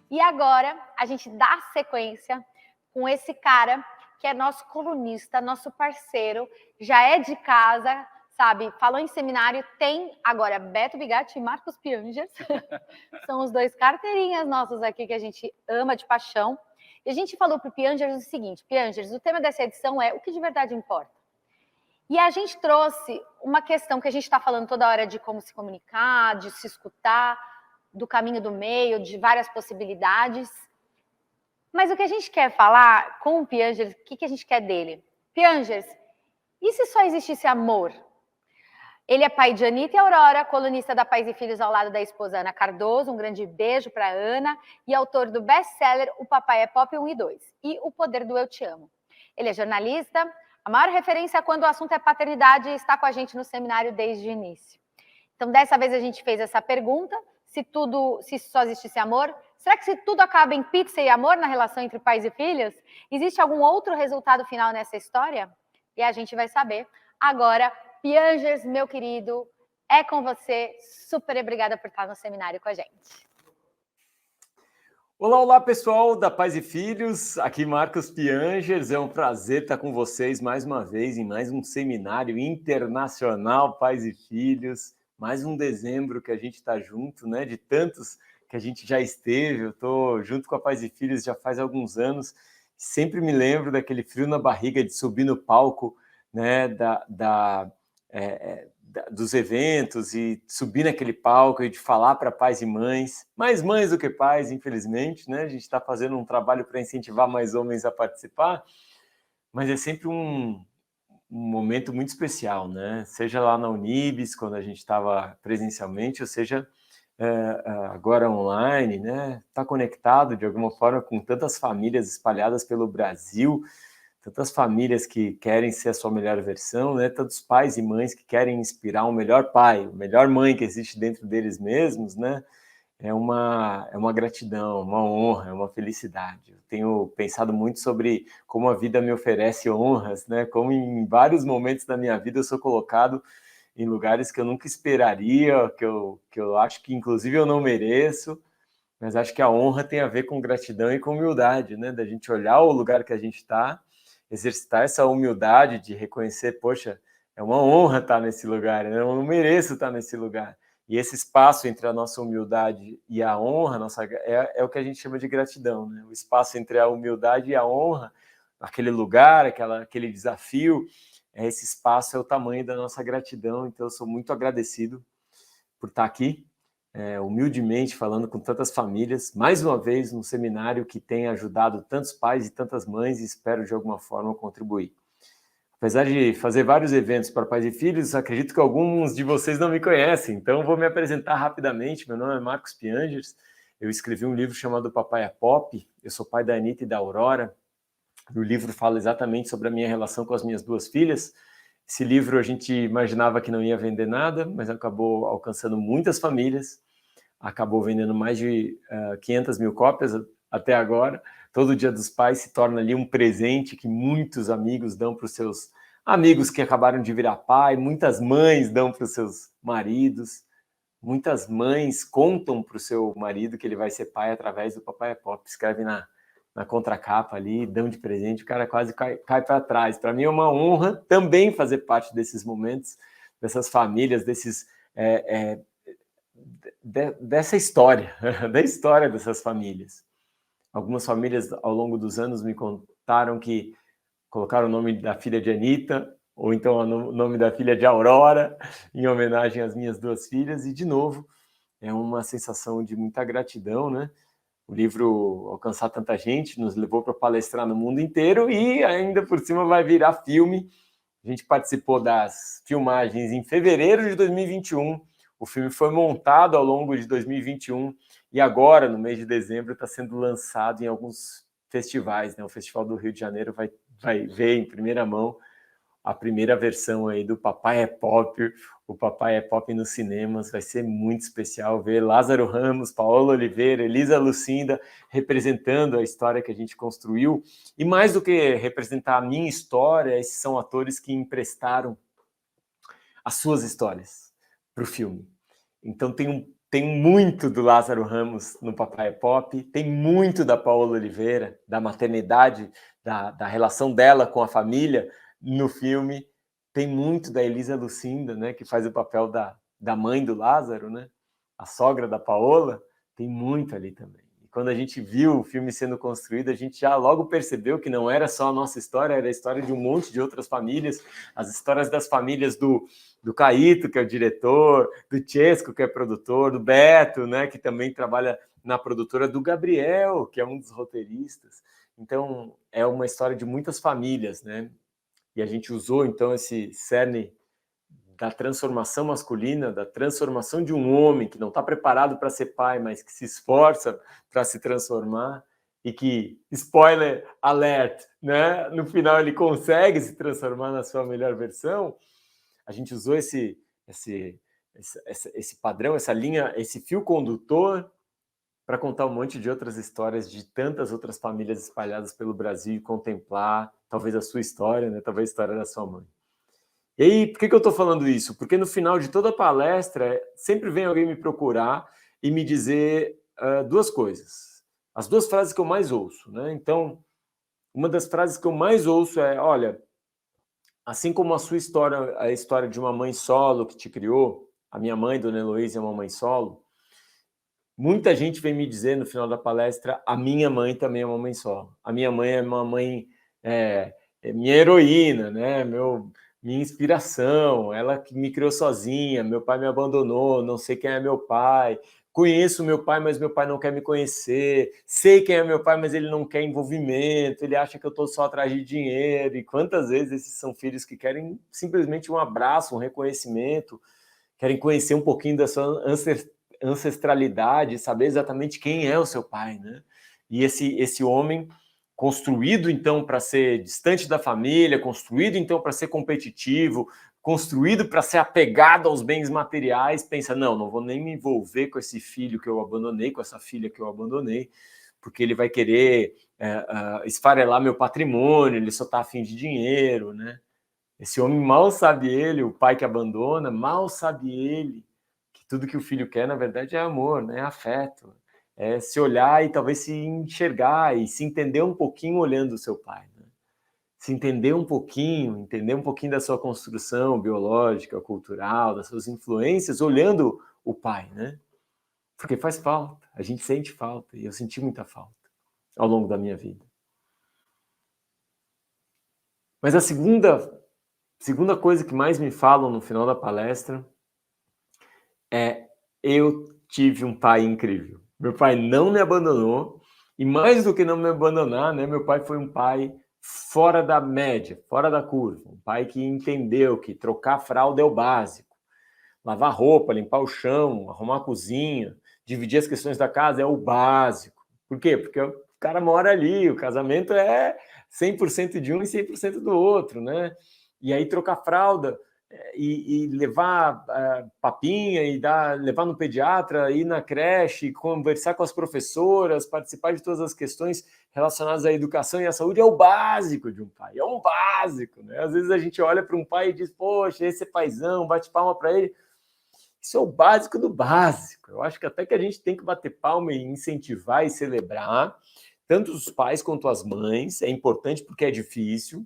E agora a gente dá sequência com esse cara que é nosso colunista, nosso parceiro, já é de casa, sabe? Falou em seminário, tem agora Beto Bigatti e Marcos Piangers. São os dois carteirinhas nossos aqui que a gente ama de paixão. E a gente falou para o Piangers o seguinte: Piangers, o tema dessa edição é o que de verdade importa. E a gente trouxe uma questão que a gente está falando toda hora de como se comunicar, de se escutar, do caminho do meio, de várias possibilidades. Mas o que a gente quer falar com o Piangers, o que a gente quer dele? Piangers, e se só existisse amor? Ele é pai de Anitta e Aurora, colunista da Pais e Filhos ao lado da esposa Ana Cardoso, um grande beijo para Ana, e autor do best-seller O Papai é Pop 1 e 2, e O Poder do Eu Te Amo. Ele é jornalista, a maior referência quando o assunto é paternidade e está com a gente no seminário desde o início. Então, dessa vez a gente fez essa pergunta, se só existisse amor, será que se tudo acaba em pizza e amor na relação entre pais e filhos, existe algum outro resultado final nessa história? E a gente vai saber. Agora, Piangers, meu querido, é com você. Super obrigada por estar no seminário com a gente. Olá, olá, pessoal da Pais e Filhos. Aqui Marcos Piangers. É um prazer estar com vocês mais uma vez em mais um seminário internacional Pais e Filhos. Mais um dezembro que a gente está junto, né? De tantos que a gente já esteve. Eu estou junto com a Pais e Filhos já faz alguns anos. Sempre me lembro daquele frio na barriga de subir no palco, né? Dos eventos e subir naquele palco e de falar para pais e mães, mais mães do que pais, infelizmente, né? A gente está fazendo um trabalho para incentivar mais homens a participar, mas é sempre um momento muito especial, né? Seja lá na Unibis, quando a gente estava presencialmente, ou seja, agora online, né? Está conectado de alguma forma com tantas famílias espalhadas pelo Brasil, tantas famílias que querem ser a sua melhor versão, né? Tantos pais e mães que querem inspirar um melhor pai, uma melhor mãe que existe dentro deles mesmos, né? É uma gratidão, uma honra, é uma felicidade. Eu tenho pensado muito sobre como a vida me oferece honras, né? Como em vários momentos da minha vida eu sou colocado em lugares que eu nunca esperaria, que eu acho que inclusive eu não mereço, mas acho que a honra tem a ver com gratidão e com humildade, né? Da gente olhar o lugar que a gente está, exercitar essa humildade de reconhecer, poxa, é uma honra estar nesse lugar, né? Eu não mereço estar nesse lugar. E esse espaço entre a nossa humildade e a honra é o que a gente chama de gratidão, né? O espaço entre a humildade e a honra, aquele lugar, aquele desafio, esse espaço é o tamanho da nossa gratidão. Então, eu sou muito agradecido por estar aqui, humildemente falando com tantas famílias, mais uma vez um seminário que tem ajudado tantos pais e tantas mães, e espero de alguma forma contribuir. Apesar de fazer vários eventos para pais e filhos, acredito que alguns de vocês não me conhecem, então vou me apresentar rapidamente. Meu nome é Marcos Piangers, eu escrevi um livro chamado Papai é Pop, eu sou pai da Anitta e da Aurora. O livro fala exatamente sobre a minha relação com as minhas duas filhas. Esse livro a gente imaginava que não ia vender nada, mas acabou alcançando muitas famílias, acabou vendendo mais de 500 mil cópias até agora. Todo Dia dos Pais se torna ali um presente que muitos amigos dão para os seus amigos que acabaram de virar pai, muitas mães dão para os seus maridos, muitas mães contam para o seu marido que ele vai ser pai através do Papai é Pop, escreve na contracapa ali, dão de presente, o cara quase cai para trás. Para mim é uma honra também fazer parte desses momentos, dessas famílias, dessa história, da história dessas famílias. Algumas famílias, ao longo dos anos, me contaram que colocaram o nome da filha de Anitta, ou então o nome da filha de Aurora, em homenagem às minhas duas filhas, e, de novo, é uma sensação de muita gratidão, né? O livro alcançar tanta gente, nos levou para palestrar no mundo inteiro e ainda por cima vai virar filme. A gente participou das filmagens em fevereiro de 2021, o filme foi montado ao longo de 2021 e agora, no mês de dezembro, está sendo lançado em alguns festivais, né? O Festival do Rio de Janeiro vai ver em primeira mão a primeira versão aí do Papai é Pop, o Papai é Pop nos cinemas. Vai ser muito especial ver Lázaro Ramos, Paola Oliveira, Elisa Lucinda representando a história que a gente construiu. E mais do que representar a minha história, esses são atores que emprestaram as suas histórias para o filme. Então tem um tem muito do Lázaro Ramos no Papai é Pop, tem muito da Paola Oliveira, da maternidade, da relação dela com a família no filme, tem muito da Elisa Lucinda, né, que faz o papel da mãe do Lázaro, né, a sogra da Paola, tem muito ali também. E quando a gente viu o filme sendo construído, a gente já logo percebeu que não era só a nossa história, era a história de um monte de outras famílias, as histórias das famílias do Caíto, que é o diretor, do Chesco, que é produtor, do Beto, né, que também trabalha na produtora, do Gabriel, que é um dos roteiristas. Então, é uma história de muitas famílias, né? E a gente usou, então, esse cerne da transformação masculina, da transformação de um homem que não está preparado para ser pai, mas que se esforça para se transformar e que, spoiler alert, né, no final ele consegue se transformar na sua melhor versão. A gente usou esse padrão, essa linha, esse fio condutor para contar um monte de outras histórias de tantas outras famílias espalhadas pelo Brasil e contemplar talvez a sua história, né? Talvez a história da sua mãe. E aí, por que eu estou falando isso? Porque no final de toda a palestra, sempre vem alguém me procurar e me dizer duas coisas. As duas frases que eu mais ouço, né? Então, uma das frases que eu mais ouço é, olha, assim como a sua história, a história de uma mãe solo que te criou, a minha mãe, Dona Heloísa, é uma mãe solo, muita gente vem me dizer no final da palestra, a minha mãe também é uma mãe solo. A minha mãe é uma mãe, é minha heroína, né? Minha inspiração, ela que me criou sozinha, meu pai me abandonou, não sei quem é meu pai, conheço meu pai, mas meu pai não quer me conhecer, sei quem é meu pai, mas ele não quer envolvimento, ele acha que eu estou só atrás de dinheiro, e quantas vezes esses são filhos que querem simplesmente um abraço, um reconhecimento, querem conhecer um pouquinho da sua ancestralidade, saber exatamente quem é o seu pai, né? E esse homem construído, então, para ser distante da família, construído, então, para ser competitivo, construído para ser apegado aos bens materiais, pensa, não vou nem me envolver com esse filho que eu abandonei, com essa filha que eu abandonei, porque ele vai querer esfarelar meu patrimônio, ele só está afim de dinheiro, né? Esse homem, mal sabe ele, o pai que abandona, mal sabe ele, que tudo que o filho quer, na verdade, é amor, né? É afeto, é se olhar e talvez se enxergar e se entender um pouquinho olhando o seu pai, né? Se entender um pouquinho da sua construção biológica, cultural, das suas influências, olhando o pai, né? Porque faz falta, a gente sente falta, e eu senti muita falta ao longo da minha vida. Mas a segunda coisa que mais me falam no final da palestra é: eu tive um pai incrível. Meu pai não me abandonou, e mais do que não me abandonar, né, meu pai foi um pai fora da média, fora da curva. Um pai que entendeu que trocar fralda é o básico. Lavar roupa, limpar o chão, arrumar a cozinha, dividir as questões da casa é o básico. Por quê? Porque o cara mora ali, o casamento é 100% de um e 100% do outro, né? E aí trocar fralda e levar papinha e levar no pediatra, ir na creche, conversar com as professoras, participar de todas as questões relacionadas à educação e à saúde é o básico de um pai, é um básico, né? Às vezes a gente olha para um pai e diz, poxa, esse é paizão, bate palma para ele. Isso é o básico do básico. Eu acho que até que a gente tem que bater palma e incentivar e celebrar, tanto os pais quanto as mães, é importante porque é difícil,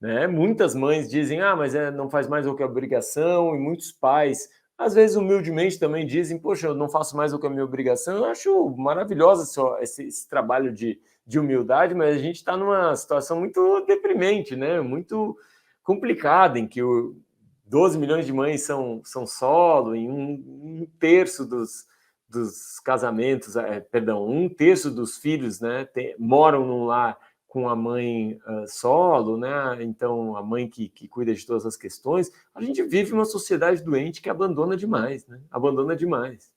né? Muitas mães dizem, mas não faz mais do que a obrigação, e muitos pais, às vezes humildemente também dizem, poxa, eu não faço mais do que a minha obrigação. Eu acho maravilhoso esse trabalho de humildade, mas a gente está numa situação muito deprimente, né? Muito complicada, em que 12 milhões de mães são solo, e um terço dos casamentos, um terço dos filhos, né, moram num lar com a mãe solo, né? Então a mãe que cuida de todas as questões. A gente vive uma sociedade doente que abandona demais, né? Abandona demais.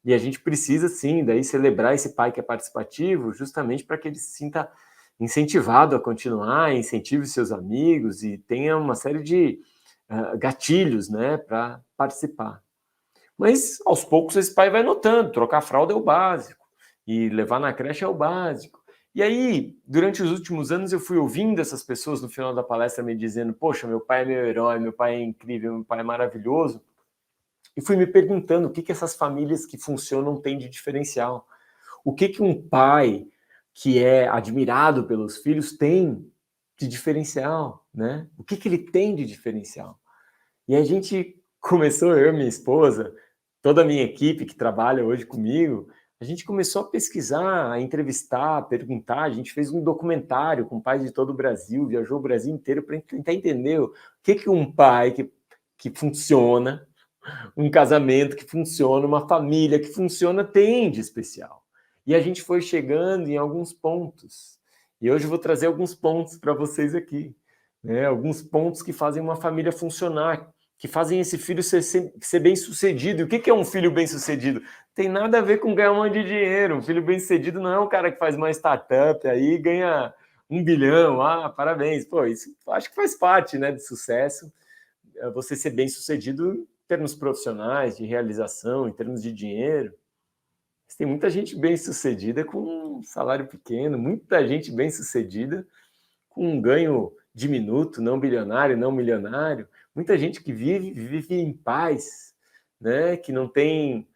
E a gente precisa, sim, daí celebrar esse pai que é participativo, justamente para que ele se sinta incentivado a continuar, incentive seus amigos e tenha uma série de gatilhos, né, para participar. Mas, aos poucos, esse pai vai notando, trocar fralda é o básico, e levar na creche é o básico. E aí, durante os últimos anos, eu fui ouvindo essas pessoas no final da palestra me dizendo, poxa, meu pai é meu herói, meu pai é incrível, meu pai é maravilhoso. e fui me perguntando o que essas famílias que funcionam têm de diferencial. O que um pai que é admirado pelos filhos tem de diferencial, né? O que ele tem de diferencial? E a gente começou, eu e minha esposa, toda a minha equipe que trabalha hoje comigo, a gente começou a pesquisar, a entrevistar, a perguntar. A gente fez um documentário com pais de todo o Brasil, viajou o Brasil inteiro para tentar entender o que um pai que funciona, um casamento que funciona, uma família que funciona tem de especial. E a gente foi chegando em alguns pontos. E hoje eu vou trazer alguns pontos para vocês aqui, né? Alguns pontos que fazem uma família funcionar, que fazem esse filho ser bem-sucedido. E o que é um filho bem-sucedido? Tem nada a ver com ganhar um monte de dinheiro. Um filho bem-sucedido não é um cara que faz uma startup aí e ganha 1 bilhão. Ah, parabéns. Pô, isso acho que faz parte, né, de sucesso. Você ser bem-sucedido em termos profissionais, de realização, em termos de dinheiro. Mas tem muita gente bem-sucedida com um salário pequeno, muita gente bem-sucedida com um ganho diminuto, não bilionário, não milionário, muita gente que vive em paz, né? Que não tem,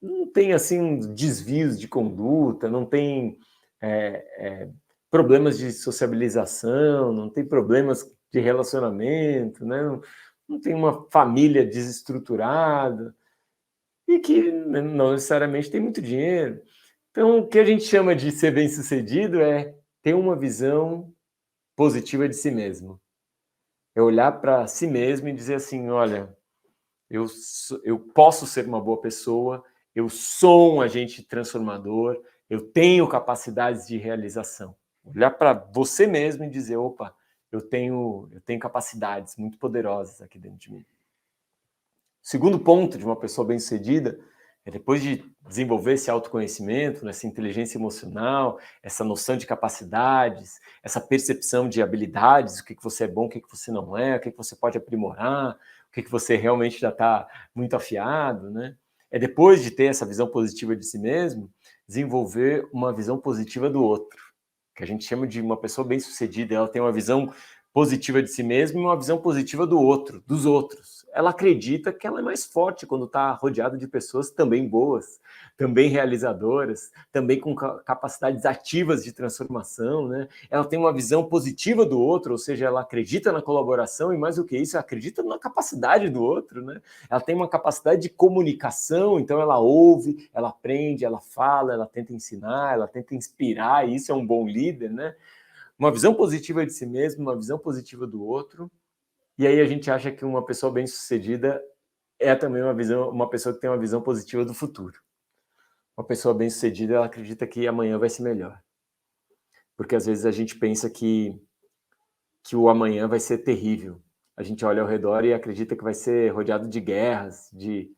não tem assim desvios de conduta, não tem problemas de sociabilização, não tem problemas de relacionamento, né? Não tem uma família desestruturada e que não necessariamente tem muito dinheiro. Então, o que a gente chama de ser bem-sucedido é ter uma visão positiva de si mesmo. É olhar para si mesmo e dizer assim, olha, eu posso ser uma boa pessoa, eu sou um agente transformador, eu tenho capacidades de realização. Olhar para você mesmo e dizer, opa, eu tenho capacidades muito poderosas aqui dentro de mim. O segundo ponto de uma pessoa bem-sucedida é, depois de desenvolver esse autoconhecimento, essa inteligência emocional, essa noção de capacidades, essa percepção de habilidades, o que você é bom, o que você não é, o que você pode aprimorar, o que você realmente já está muito afiado, né? É depois de ter essa visão positiva de si mesmo, desenvolver uma visão positiva do outro, que a gente chama de uma pessoa bem-sucedida. Ela tem uma visão positiva de si mesma e uma visão positiva do outro, dos outros. Ela acredita que ela é mais forte quando está rodeada de pessoas também boas, também realizadoras, também com capacidades ativas de transformação, né? Ela tem uma visão positiva do outro, ou seja, ela acredita na colaboração e, mais do que isso, ela acredita na capacidade do outro, né? Ela tem uma capacidade de comunicação, então ela ouve, ela aprende, ela fala, ela tenta ensinar, ela tenta inspirar, e isso é um bom líder, né? Uma visão positiva de si mesmo, uma visão positiva do outro. E aí a gente acha que uma pessoa bem-sucedida é também uma pessoa que tem uma visão positiva do futuro. Uma pessoa bem-sucedida, ela acredita que amanhã vai ser melhor. Porque às vezes a gente pensa que o amanhã vai ser terrível. A gente olha ao redor e acredita que vai ser rodeado de guerras, de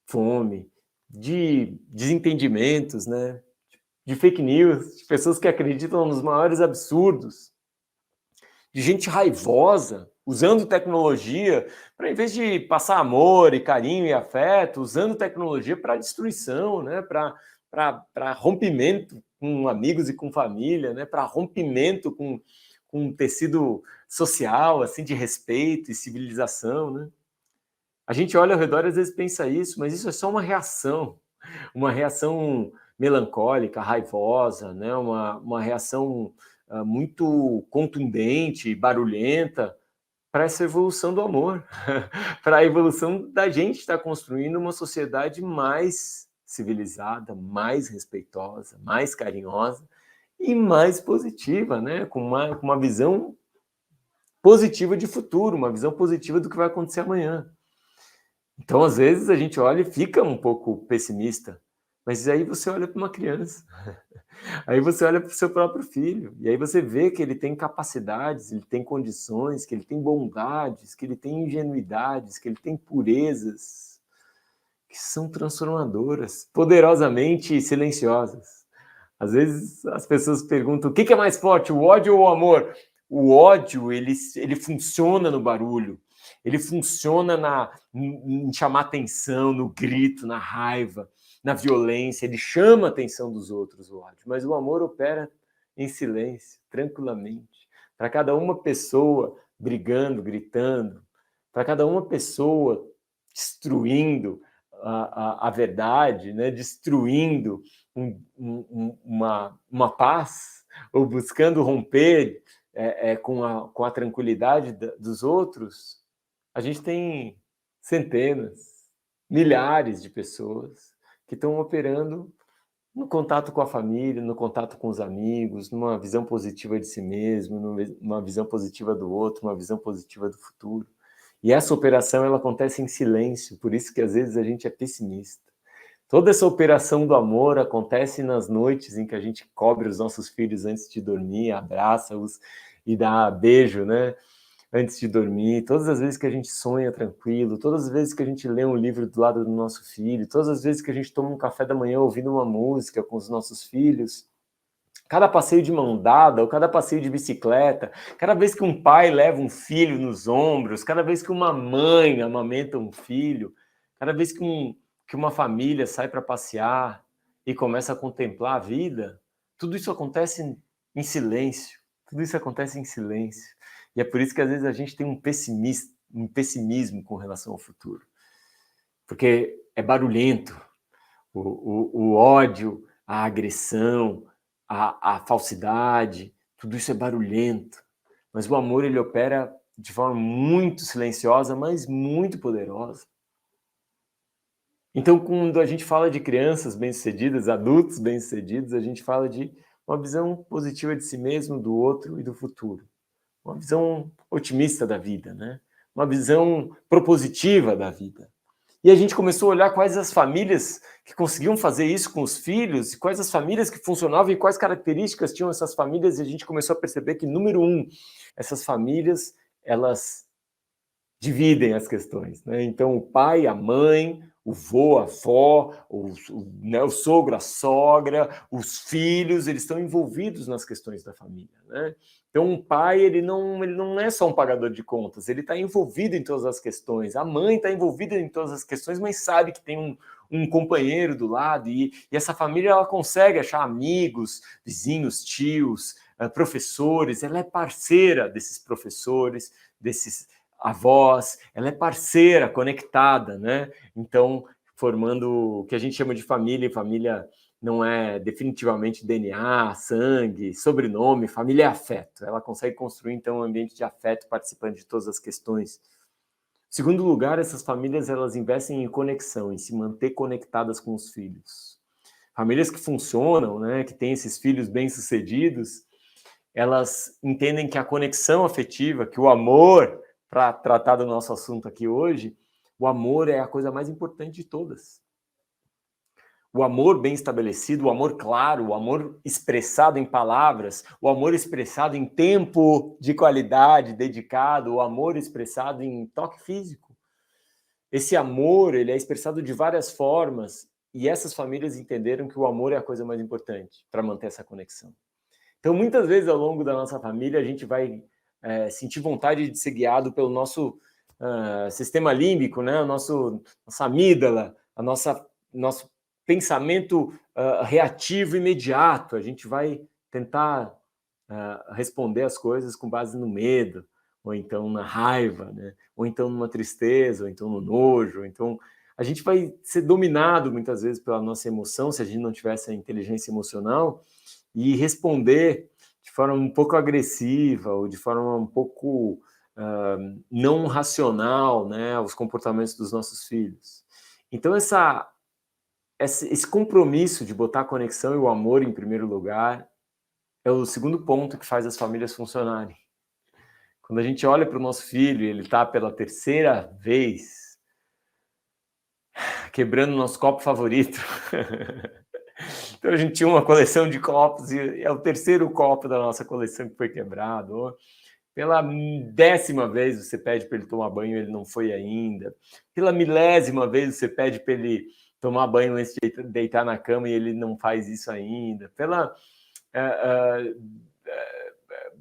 fome, de desentendimentos, né? De fake news, de pessoas que acreditam nos maiores absurdos, de gente raivosa, usando tecnologia para, em vez de passar amor e carinho e afeto, usando tecnologia para destruição, né? Para rompimento com amigos e com família, né? Para rompimento com um tecido social, assim, de respeito e civilização, né? A gente olha ao redor e às vezes pensa isso, mas isso é só uma reação melancólica, raivosa, né? Uma reação muito contundente, barulhenta, para essa evolução do amor, para a evolução da gente estar construindo uma sociedade mais civilizada, mais respeitosa, mais carinhosa e mais positiva, né? Com uma visão positiva de futuro, uma visão positiva do que vai acontecer amanhã. Então, às vezes, a gente olha e fica um pouco pessimista, mas aí você olha para uma criança, aí você olha para o seu próprio filho, e aí você vê que ele tem capacidades, ele tem condições, que ele tem bondades, que ele tem ingenuidades, que ele tem purezas, que são transformadoras, poderosamente silenciosas. Às vezes as pessoas perguntam, o que é mais forte, o ódio ou o amor? O ódio, ele funciona no barulho, ele funciona em chamar atenção, no grito, na raiva, na violência, ele chama a atenção dos outros, o ódio. Mas o amor opera em silêncio, tranquilamente. Para cada uma pessoa brigando, gritando, para cada uma pessoa destruindo a verdade, né? Destruindo uma paz, ou buscando romper com a tranquilidade dos outros, a gente tem centenas, milhares de pessoas que estão operando no contato com a família, no contato com os amigos, numa visão positiva de si mesmo, numa visão positiva do outro, uma visão positiva do futuro. E essa operação, ela acontece em silêncio, por isso que às vezes a gente é pessimista. Toda essa operação do amor acontece nas noites em que a gente cobre os nossos filhos antes de dormir, abraça-os e dá beijo, né? Antes de dormir, todas as vezes que a gente sonha tranquilo, todas as vezes que a gente lê um livro do lado do nosso filho, todas as vezes que a gente toma um café da manhã ouvindo uma música com os nossos filhos, cada passeio de mão dada, ou cada passeio de bicicleta, cada vez que um pai leva um filho nos ombros, cada vez que uma mãe amamenta um filho, cada vez que uma família sai para passear e começa a contemplar a vida, tudo isso acontece em silêncio. Tudo isso acontece em silêncio. E é por isso que às vezes a gente tem um pessimismo com relação ao futuro. Porque é barulhento. O ódio, a agressão, a falsidade, tudo isso é barulhento. Mas o amor, ele opera de forma muito silenciosa, mas muito poderosa. Então, quando a gente fala de crianças bem-sucedidas, adultos bem-sucedidos, a gente fala de uma visão positiva de si mesmo, do outro e do futuro. Uma visão otimista da vida, né? Uma visão propositiva da vida. E a gente começou a olhar quais as famílias que conseguiam fazer isso com os filhos, e quais as famílias que funcionavam e quais características tinham essas famílias, e a gente começou a perceber que, número um, essas famílias, elas dividem as questões, né? Então, o pai, a mãe, o vô, a avó, o sogro, a sogra, os filhos, eles estão envolvidos nas questões da família, né? Então, um pai, ele não é só um pagador de contas, ele está envolvido em todas as questões. A mãe está envolvida em todas as questões, mas sabe que tem um companheiro do lado, e essa família, ela consegue achar amigos, vizinhos, tios, professores, ela é parceira desses professores, desses avós, ela é parceira, conectada, né? Então, formando o que a gente chama de família, e família não é definitivamente DNA, sangue, sobrenome, família é afeto. Ela consegue construir, então, um ambiente de afeto participando de todas as questões. Em segundo lugar, essas famílias, elas investem em conexão, em se manter conectadas com os filhos. Famílias que funcionam, né, que têm esses filhos bem-sucedidos, elas entendem que a conexão afetiva, que o amor, para tratar do nosso assunto aqui hoje, o amor é a coisa mais importante de todas. O amor bem estabelecido, o amor claro, o amor expressado em palavras, o amor expressado em tempo de qualidade dedicado, o amor expressado em toque físico. Esse amor, ele é expressado de várias formas, e essas famílias entenderam que o amor é a coisa mais importante para manter essa conexão. Então, muitas vezes, ao longo da nossa família, a gente vai sentir vontade de ser guiado pelo nosso sistema límbico, né? Nossa amígdala, nosso pensamento reativo imediato. A gente vai tentar responder as coisas com base no medo, ou então na raiva, né? Ou então numa tristeza, ou então no nojo. Ou então, a gente vai ser dominado, muitas vezes, pela nossa emoção, se a gente não tiver essa inteligência emocional, e responder de forma um pouco agressiva ou de forma um pouco não racional, né, aos comportamentos dos nossos filhos. Então, esse compromisso de botar a conexão e o amor em primeiro lugar é o segundo ponto que faz as famílias funcionarem. Quando a gente olha para o nosso filho e ele está pela terceira vez quebrando o nosso copo favorito... Então, a gente tinha uma coleção de copos e é o terceiro copo da nossa coleção que foi quebrado. Ou pela 10ª vez você pede para ele tomar banho e ele não foi ainda. Pela 1000ª vez você pede para ele tomar banho antes de deitar na cama e ele não faz isso ainda. Pela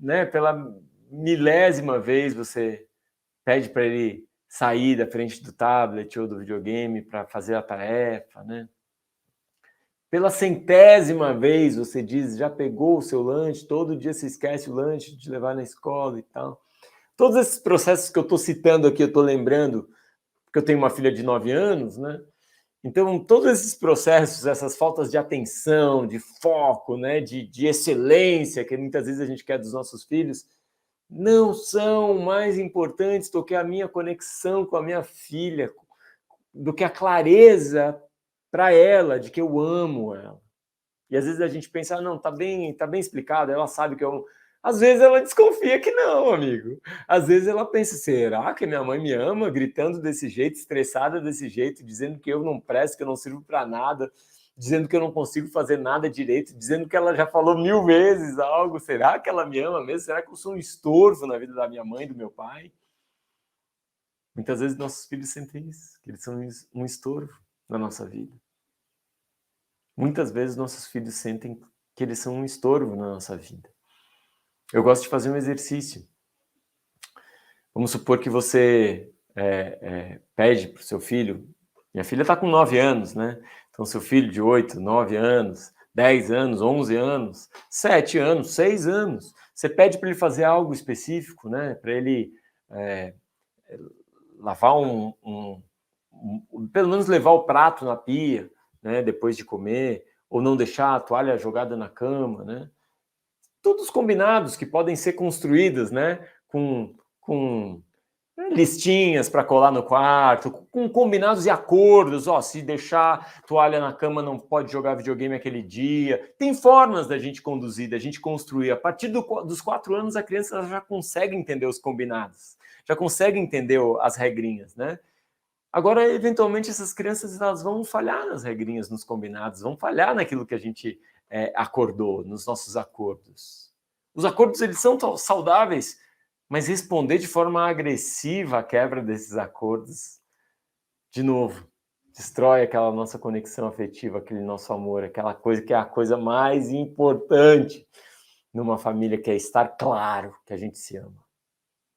1000ª vez você pede para ele sair da frente do tablet ou do videogame para fazer a tarefa, né? Pela 100ª vez você diz, já pegou o seu lanche, todo dia você esquece o lanche de levar na escola e tal. Todos esses processos que eu estou citando aqui, eu estou lembrando, porque eu tenho uma filha de 9 anos, né? Então, todos esses processos, essas faltas de atenção, de foco, né, de excelência, que muitas vezes a gente quer dos nossos filhos, não são mais importantes do que a minha conexão com a minha filha, do que a clareza para ela de que eu amo ela. E às vezes a gente pensa, não, tá bem explicado, ela sabe que eu... Às vezes ela desconfia que não, amigo. Às vezes ela pensa, será que minha mãe me ama? Gritando desse jeito, estressada desse jeito, dizendo que eu não presto, que eu não sirvo para nada, dizendo que eu não consigo fazer nada direito, dizendo que ela já falou 1000 vezes algo. Será que ela me ama mesmo? Será que eu sou um estorvo na vida da minha mãe, do meu pai? Muitas vezes nossos filhos sentem isso, que eles são um estorvo na nossa vida. Muitas vezes nossos filhos sentem que eles são um estorvo na nossa vida. Eu gosto de fazer um exercício. Vamos supor que você pede para o seu filho, minha filha está com 9 anos, né? Então, seu filho de 8, 9 anos, 10 anos, 11 anos, 7 anos, 6 anos, você pede para ele fazer algo específico, né? Para ele lavar pelo menos levar o prato na pia, né? Depois de comer, ou não deixar a toalha jogada na cama, né? Todos combinados que podem ser construídos, né? Com listinhas para colar no quarto, com combinados e acordos. Ó, se deixar toalha na cama, não pode jogar videogame aquele dia. Tem formas da gente conduzir, da gente construir. A partir dos 4 anos, a criança já consegue entender os combinados, já consegue entender as regrinhas, né? Agora, eventualmente, essas crianças elas vão falhar nas regrinhas, nos combinados, vão falhar naquilo que a gente acordou, nos nossos acordos. Os acordos, eles são saudáveis, mas responder de forma agressiva à quebra desses acordos, de novo, destrói aquela nossa conexão afetiva, aquele nosso amor, aquela coisa que é a coisa mais importante numa família, que é estar claro que a gente se ama.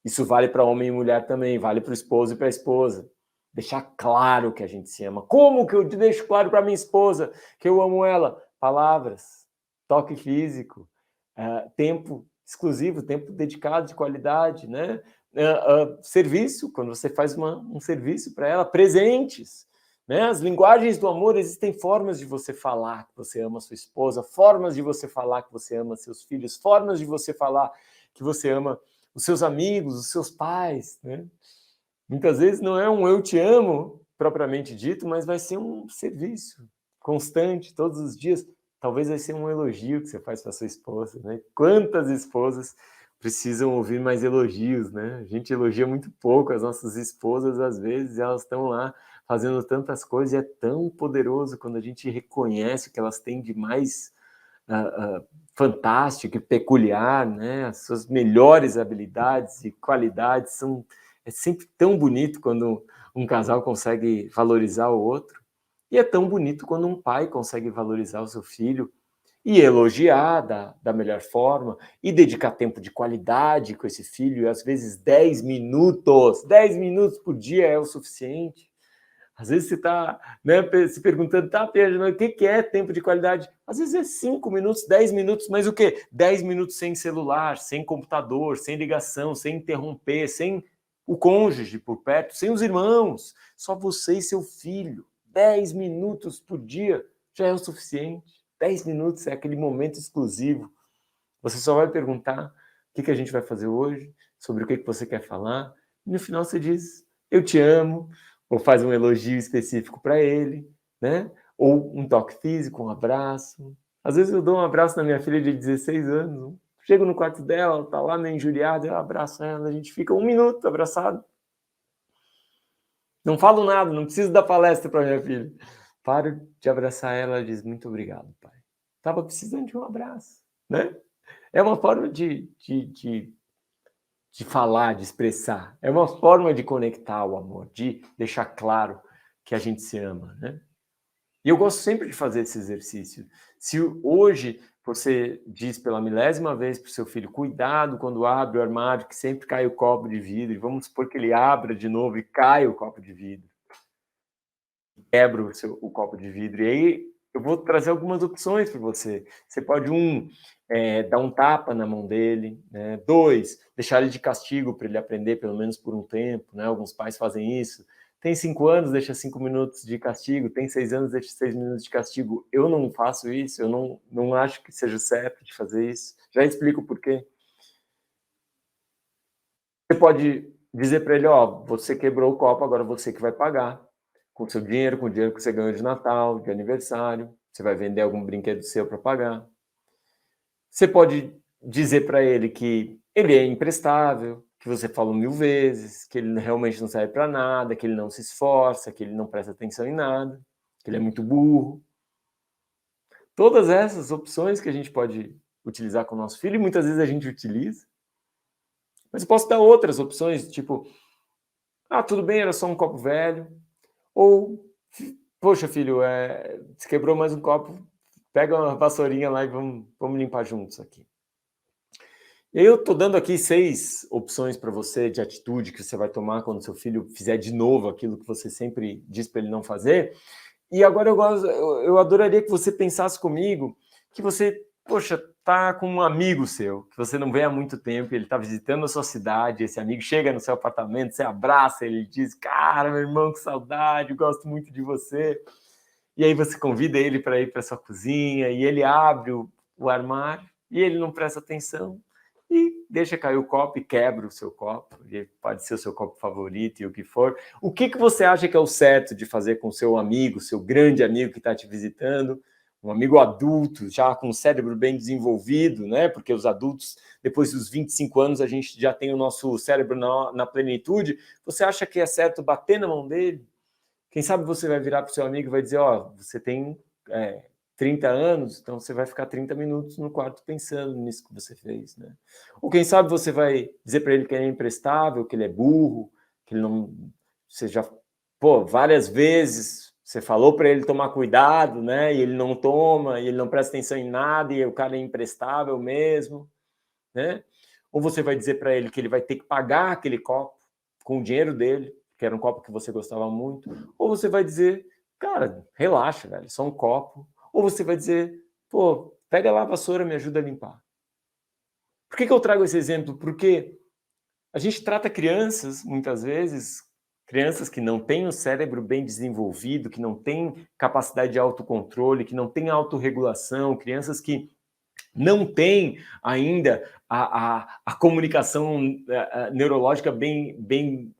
Isso vale para homem e mulher também, vale para o esposo e para a esposa. Deixar claro que a gente se ama. Como que eu deixo claro para minha esposa que eu amo ela? Palavras, toque físico, tempo exclusivo, tempo dedicado de qualidade, né? Serviço, quando você faz um serviço para ela, presentes, né? As linguagens do amor, existem formas de você falar que você ama sua esposa, formas de você falar que você ama seus filhos, formas de você falar que você ama os seus amigos, os seus pais, né? Muitas vezes não é um eu te amo propriamente dito, mas vai ser um serviço constante, todos os dias. Talvez vai ser um elogio que você faz para sua esposa, né? Quantas esposas precisam ouvir mais elogios, né? A gente elogia muito pouco as nossas esposas, às vezes, elas estão lá fazendo tantas coisas, e é tão poderoso quando a gente reconhece o que elas têm de mais fantástico e peculiar, né? As suas melhores habilidades e qualidades é sempre tão bonito quando um casal consegue valorizar o outro, e é tão bonito quando um pai consegue valorizar o seu filho e elogiar da melhor forma, e dedicar tempo de qualidade com esse filho, e às vezes 10 minutos por dia é o suficiente. Às vezes você está, né, se perguntando, tá, Pedro, mas o que é tempo de qualidade? Às vezes é 5 minutos, 10 minutos, mas o quê? 10 minutos sem celular, sem computador, sem ligação, sem interromper, sem o cônjuge por perto, sem os irmãos, só você e seu filho. 10 minutos por dia já é o suficiente. 10 minutos é aquele momento exclusivo. Você só vai perguntar o que a gente vai fazer hoje, sobre o que você quer falar, e no final você diz, eu te amo, ou faz um elogio específico para ele, né? Ou um toque físico, um abraço. Às vezes eu dou um abraço na minha filha de 16 anos, chego no quarto dela, ela está lá meio injuriada, eu abraço ela, a gente fica 1 minuto abraçado. Não falo nada, não preciso dar palestra para minha filha. Paro de abraçar ela, ela diz, muito obrigado, pai. Estava precisando de um abraço, né? É uma forma de falar, de expressar. É uma forma de conectar o amor, de deixar claro que a gente se ama, né? E eu gosto sempre de fazer esse exercício. Se hoje você diz pela 1000ª vez para o seu filho, cuidado quando abre o armário, que sempre cai o copo de vidro, e vamos supor que ele abra de novo e cai o copo de vidro. Quebra o copo de vidro. E aí eu vou trazer algumas opções para você. Você pode, dar um tapa na mão dele, né? 2, deixar ele de castigo para ele aprender pelo menos por um tempo, né? Alguns pais fazem isso. Tem 5 anos, deixa 5 minutos de castigo. Tem 6 anos, deixa 6 minutos de castigo. Eu não faço isso, eu não acho que seja certo de fazer isso. Já explico por quê. Você pode dizer para ele, ó, você quebrou o copo, agora você que vai pagar. Com o seu dinheiro, com o dinheiro que você ganhou de Natal, de aniversário. Você vai vender algum brinquedo seu para pagar. Você pode dizer para ele que ele é imprestável, que você falou 1000 vezes, que ele realmente não serve para nada, que ele não se esforça, que ele não presta atenção em nada, que ele é muito burro. Todas essas opções que a gente pode utilizar com o nosso filho, e muitas vezes a gente utiliza. Mas eu posso dar outras opções, tipo, tudo bem, era só um copo velho. Ou, poxa, filho, você quebrou mais um copo, pega uma vassourinha lá e vamos limpar juntos aqui. E aí eu estou dando aqui 6 opções para você de atitude que você vai tomar quando seu filho fizer de novo aquilo que você sempre diz para ele não fazer. E agora eu adoraria que você pensasse comigo que você, poxa, tá com um amigo seu, que você não vê há muito tempo, ele está visitando a sua cidade, esse amigo chega no seu apartamento, você abraça ele e diz, cara, meu irmão, que saudade, gosto muito de você. E aí você convida ele para ir para sua cozinha e ele abre o armário e ele não presta atenção e deixa cair o copo e quebra o seu copo. E pode ser o seu copo favorito e o que for. O que você acha que é o certo de fazer com o seu amigo, seu grande amigo que está te visitando, um amigo adulto, já com o cérebro bem desenvolvido, né? Porque os adultos, depois dos 25 anos, a gente já tem o nosso cérebro na plenitude. Você acha que é certo bater na mão dele? Quem sabe você vai virar para o seu amigo e vai dizer, você tem 30 anos, então você vai ficar 30 minutos no quarto pensando nisso que você fez, né? Ou quem sabe você vai dizer para ele que ele é imprestável, que ele é burro, que ele não... Você já... várias vezes você falou para ele tomar cuidado, né? E ele não toma, e ele não presta atenção em nada, e o cara é imprestável mesmo, né? Ou você vai dizer para ele que ele vai ter que pagar aquele copo com o dinheiro dele, que era um copo que você gostava muito, ou você vai dizer, cara, relaxa, velho, só um copo. Ou você vai dizer, pega lá a vassoura, me ajuda a limpar. Por que eu trago esse exemplo? Porque a gente trata crianças, muitas vezes, crianças que não têm o cérebro bem desenvolvido, que não têm capacidade de autocontrole, que não têm autorregulação, crianças que não têm ainda a comunicação neurológica bem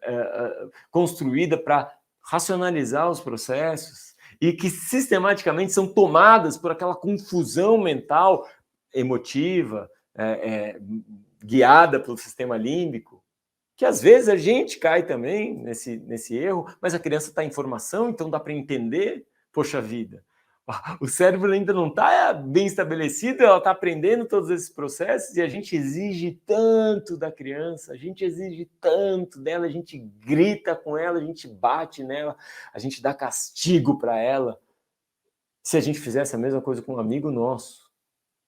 construída para racionalizar os processos e que sistematicamente são tomadas por aquela confusão mental emotiva, guiada pelo sistema límbico, que às vezes a gente cai também nesse erro, mas a criança está em formação, então dá para entender, poxa vida, o cérebro ainda não está bem estabelecido, ela está aprendendo todos esses processos e a gente exige tanto da criança, a gente exige tanto dela, a gente grita com ela, a gente bate nela, a gente dá castigo para ela. Se a gente fizesse a mesma coisa com um amigo nosso,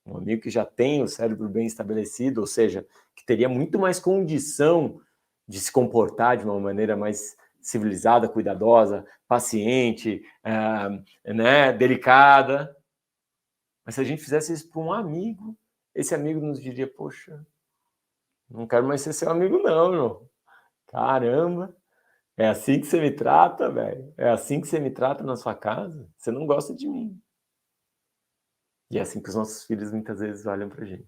um amigo que já tem o cérebro bem estabelecido, ou seja, que teria muito mais condição de se comportar de uma maneira mais civilizada, cuidadosa, paciente, né, delicada. Mas se a gente fizesse isso para um amigo, esse amigo nos diria, poxa, não quero mais ser seu amigo não, meu. Caramba, é assim que você me trata, velho? É assim que você me trata na sua casa? Você não gosta de mim. E é assim que os nossos filhos muitas vezes olham pra gente.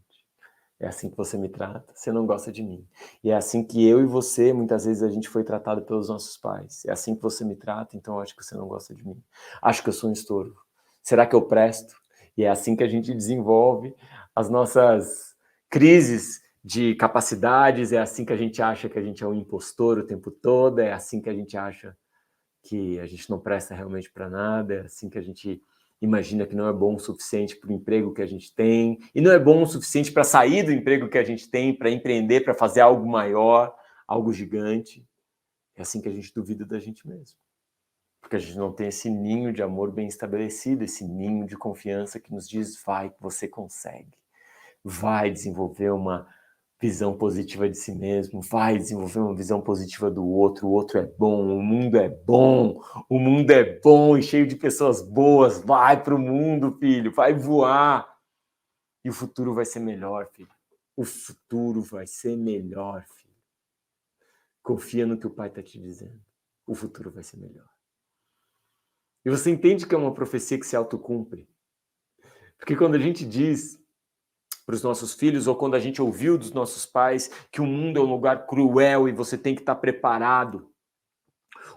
É assim que você me trata, você não gosta de mim. E é assim que eu e você, muitas vezes, a gente foi tratado pelos nossos pais. É assim que você me trata, então eu acho que você não gosta de mim. Acho que eu sou um estorvo. Será que eu presto? E é assim que a gente desenvolve as nossas crises de capacidades, é assim que a gente acha que a gente é um impostor o tempo todo, é assim que a gente acha que a gente não presta realmente para nada, é assim que a gente imagina que não é bom o suficiente para o emprego que a gente tem, e não é bom o suficiente para sair do emprego que a gente tem, para empreender, para fazer algo maior, algo gigante. É assim que a gente duvida da gente mesmo. Porque a gente não tem esse ninho de amor bem estabelecido, esse ninho de confiança que nos diz, vai, que você consegue. Vai desenvolver uma visão positiva de si mesmo, vai desenvolver uma visão positiva do outro, o outro é bom, o mundo é bom, o mundo é bom e cheio de pessoas boas, vai pro mundo, filho, vai voar. E o futuro vai ser melhor, filho. O futuro vai ser melhor, filho. Confia no que o pai está te dizendo. O futuro vai ser melhor. E você entende que é uma profecia que se autocumpre. Porque quando a gente diz para os nossos filhos, ou quando a gente ouviu dos nossos pais que o mundo é um lugar cruel e você tem que estar preparado.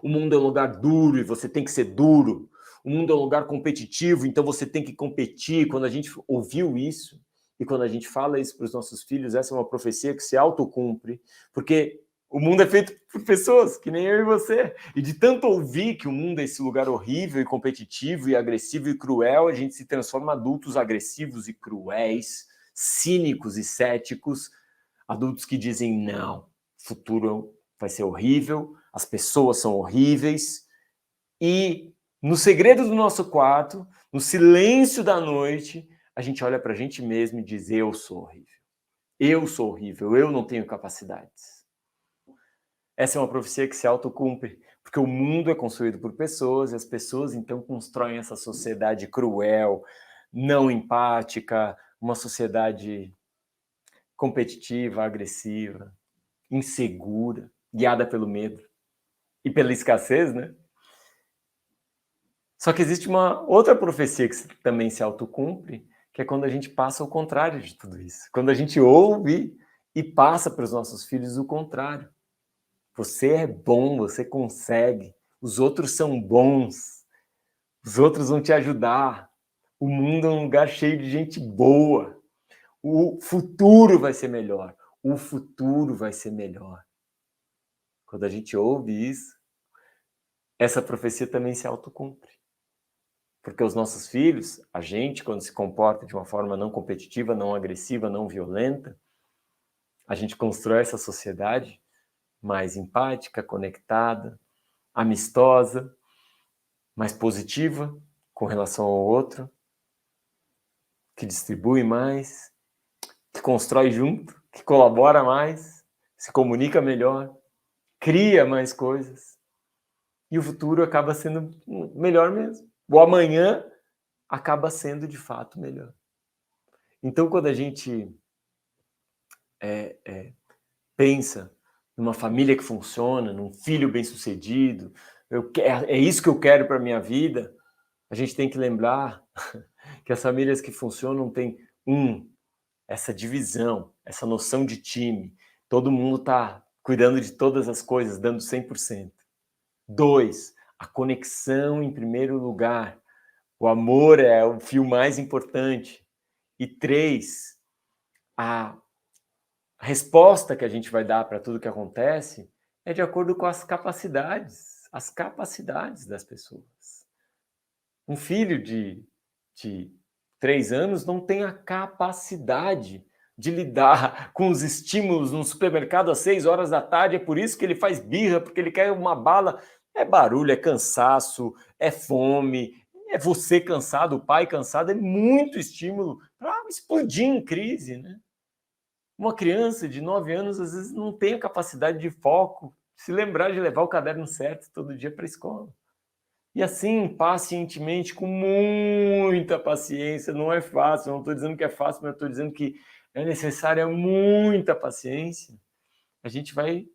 O mundo é um lugar duro e você tem que ser duro. O mundo é um lugar competitivo, então você tem que competir. Quando a gente ouviu isso, e quando a gente fala isso para os nossos filhos, essa é uma profecia que se autocumpre, porque o mundo é feito por pessoas, que nem eu e você. E de tanto ouvir que o mundo é esse lugar horrível e competitivo e agressivo e cruel, a gente se transforma em adultos agressivos e cruéis, cínicos e céticos, adultos que dizem, não, o futuro vai ser horrível, as pessoas são horríveis, e no segredo do nosso quarto, no silêncio da noite, a gente olha para a gente mesmo e diz, eu sou horrível, eu não tenho capacidades. Essa é uma profecia que se autocumpre, porque o mundo é construído por pessoas, e as pessoas então constroem essa sociedade cruel, não empática, uma sociedade competitiva, agressiva, insegura, guiada pelo medo e pela escassez, né? Só que existe uma outra profecia que também se autocumpre, que é quando a gente passa o contrário de tudo isso. Quando a gente ouve e passa para os nossos filhos o contrário. Você é bom, você consegue. Os outros são bons. Os outros vão te ajudar. O mundo é um lugar cheio de gente boa. O futuro vai ser melhor. O futuro vai ser melhor. Quando a gente ouve isso, essa profecia também se autocumpre. Porque os nossos filhos, a gente, quando se comporta de uma forma não competitiva, não agressiva, não violenta, a gente constrói essa sociedade mais empática, conectada, amistosa, mais positiva com relação ao outro, que distribui mais, que constrói junto, que colabora mais, se comunica melhor, cria mais coisas. E o futuro acaba sendo melhor mesmo. O amanhã acaba sendo, de fato, melhor. Então, quando a gente pensa numa família que funciona, num filho bem-sucedido, é isso que eu quero para a minha vida, a gente tem que lembrar que as famílias que funcionam têm, essa divisão, essa noção de time. Todo mundo está cuidando de todas as coisas, dando 100%. 2, a conexão em primeiro lugar. O amor é o fio mais importante. E 3, a resposta que a gente vai dar para tudo que acontece é de acordo com as capacidades das pessoas. Um filho de 3 anos não tem a capacidade de lidar com os estímulos no supermercado às 6 horas da tarde, é por isso que ele faz birra, porque ele quer uma bala. É barulho, é cansaço, é fome, é você cansado, o pai cansado, é muito estímulo para explodir em crise, né? Uma criança de 9 anos, às vezes, não tem a capacidade de foco, se lembrar de levar o caderno certo todo dia para a escola. E assim, pacientemente, com muita paciência, não é fácil, não estou dizendo que é fácil, mas estou dizendo que é necessária muita paciência. A gente vai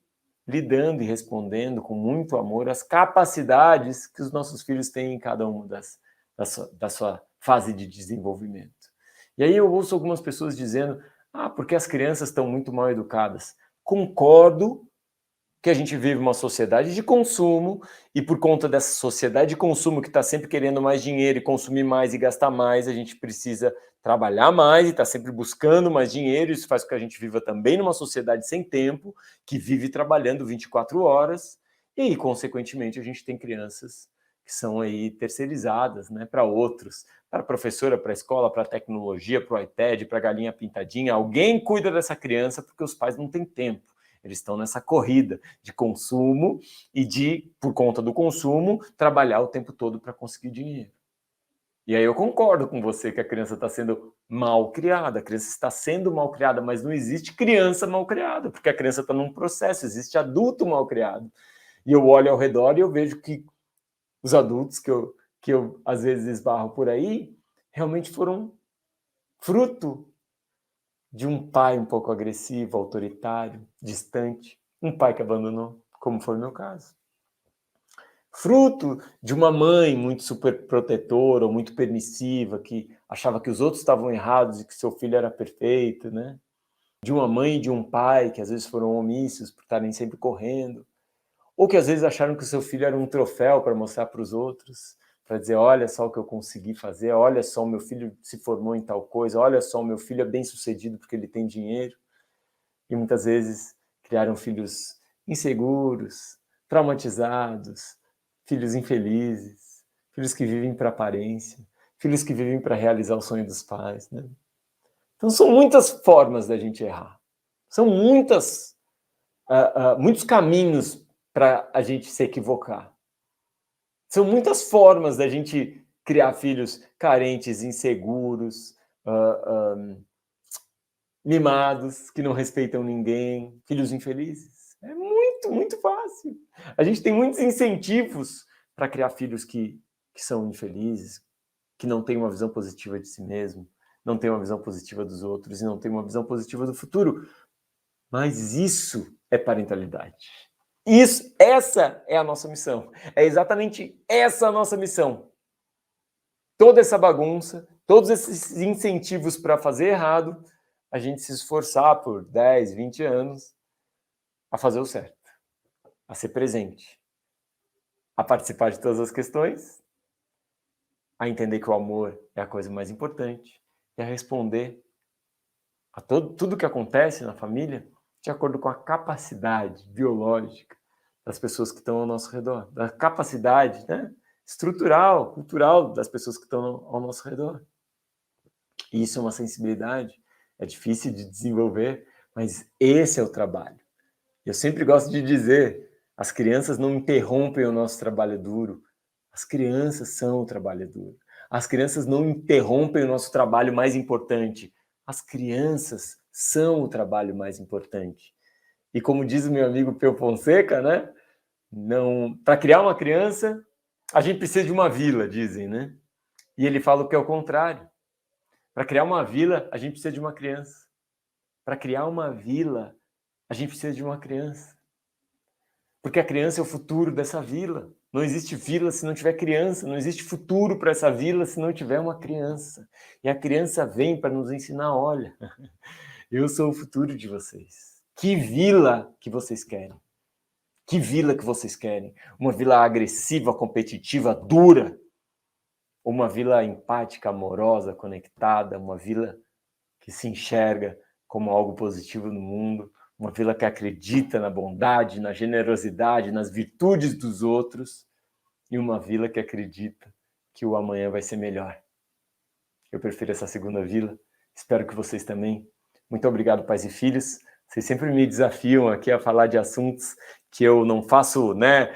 lidando e respondendo com muito amor as capacidades que os nossos filhos têm em cada uma da sua fase de desenvolvimento. E aí eu ouço algumas pessoas dizendo, porque as crianças estão muito mal educadas. Concordo que a gente vive uma sociedade de consumo e por conta dessa sociedade de consumo que está sempre querendo mais dinheiro e consumir mais e gastar mais, a gente precisa trabalhar mais e está sempre buscando mais dinheiro. Isso faz com que a gente viva também numa sociedade sem tempo, que vive trabalhando 24 horas e aí, consequentemente, a gente tem crianças que são aí terceirizadas, né, para outros, para a professora, para a escola, para a tecnologia, para o iPad, para a galinha pintadinha. Alguém cuida dessa criança porque os pais não têm tempo. Eles estão nessa corrida de consumo e de, por conta do consumo, trabalhar o tempo todo para conseguir dinheiro. E aí eu concordo com você que a criança está sendo mal criada, a criança está sendo mal criada, mas não existe criança mal criada, porque a criança está num processo, existe adulto mal criado. E eu olho ao redor e eu vejo que os adultos que eu às vezes esbarro por aí, realmente foram fruto de um pai um pouco agressivo, autoritário, distante, um pai que abandonou, como foi o meu caso. Fruto de uma mãe muito superprotetora ou muito permissiva, que achava que os outros estavam errados e que seu filho era perfeito, né? De uma mãe e de um pai que às vezes foram omissos por estarem sempre correndo, ou que às vezes acharam que o seu filho era um troféu para mostrar para os outros, para dizer, olha só o que eu consegui fazer, olha só, o meu filho se formou em tal coisa, olha só, o meu filho é bem-sucedido porque ele tem dinheiro. E muitas vezes criaram filhos inseguros, traumatizados, filhos infelizes, filhos que vivem para aparência, filhos que vivem para realizar o sonho dos pais, né? Então são muitas formas da gente errar. São muitos caminhos para a gente se equivocar. São muitas formas da gente criar filhos carentes, inseguros, mimados, que não respeitam ninguém, filhos infelizes. É muito, muito fácil. A gente tem muitos incentivos para criar filhos que são infelizes, que não têm uma visão positiva de si mesmo, não têm uma visão positiva dos outros e não têm uma visão positiva do futuro. Mas isso é parentalidade. Essa é a nossa missão. É exatamente essa a nossa missão. Toda essa bagunça, todos esses incentivos para fazer errado, a gente se esforçar por 10, 20 anos a fazer o certo, a ser presente, a participar de todas as questões, a entender que o amor é a coisa mais importante e a responder a tudo que acontece na família de acordo com a capacidade biológica das pessoas que estão ao nosso redor, da capacidade, né, estrutural, cultural das pessoas que estão ao nosso redor. E isso é uma sensibilidade, é difícil de desenvolver, mas esse é o trabalho. Eu sempre gosto de dizer, as crianças não interrompem o nosso trabalho duro, as crianças são o trabalho duro. As crianças não interrompem o nosso trabalho mais importante, as crianças são o trabalho mais importante. E como diz o meu amigo Peu Fonseca, né? Para criar uma criança, a gente precisa de uma vila, dizem, né? E ele fala que é o contrário. Para criar uma vila, a gente precisa de uma criança. Para criar uma vila, a gente precisa de uma criança. Porque a criança é o futuro dessa vila. Não existe vila se não tiver criança. Não existe futuro para essa vila se não tiver uma criança. E a criança vem para nos ensinar, olha, eu sou o futuro de vocês. Que vila que vocês querem? Que vila que vocês querem? Uma vila agressiva, competitiva, dura? Ou uma vila empática, amorosa, conectada? Uma vila que se enxerga como algo positivo no mundo? Uma vila que acredita na bondade, na generosidade, nas virtudes dos outros? E uma vila que acredita que o amanhã vai ser melhor? Eu prefiro essa segunda vila. Espero que vocês também. Muito obrigado, pais e filhos. Vocês sempre me desafiam aqui a falar de assuntos que eu não faço, né,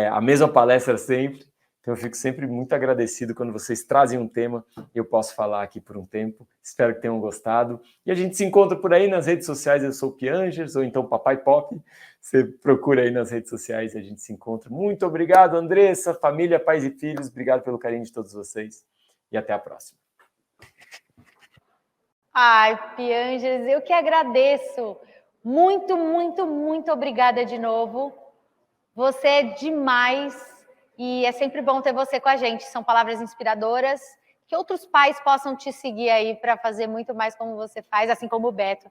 a mesma palestra sempre. Então eu fico sempre muito agradecido quando vocês trazem um tema e eu posso falar aqui por um tempo. Espero que tenham gostado. E a gente se encontra por aí nas redes sociais. Eu sou Piangers, ou então Papai Pop. Você procura aí nas redes sociais e a gente se encontra. Muito obrigado, Andressa, família, pais e filhos. Obrigado pelo carinho de todos vocês. E até a próxima. Ai, Piangers, eu que agradeço. Muito, muito, muito obrigada de novo. Você é demais e é sempre bom ter você com a gente. São palavras inspiradoras. Que outros pais possam te seguir aí para fazer muito mais como você faz, assim como o Beto.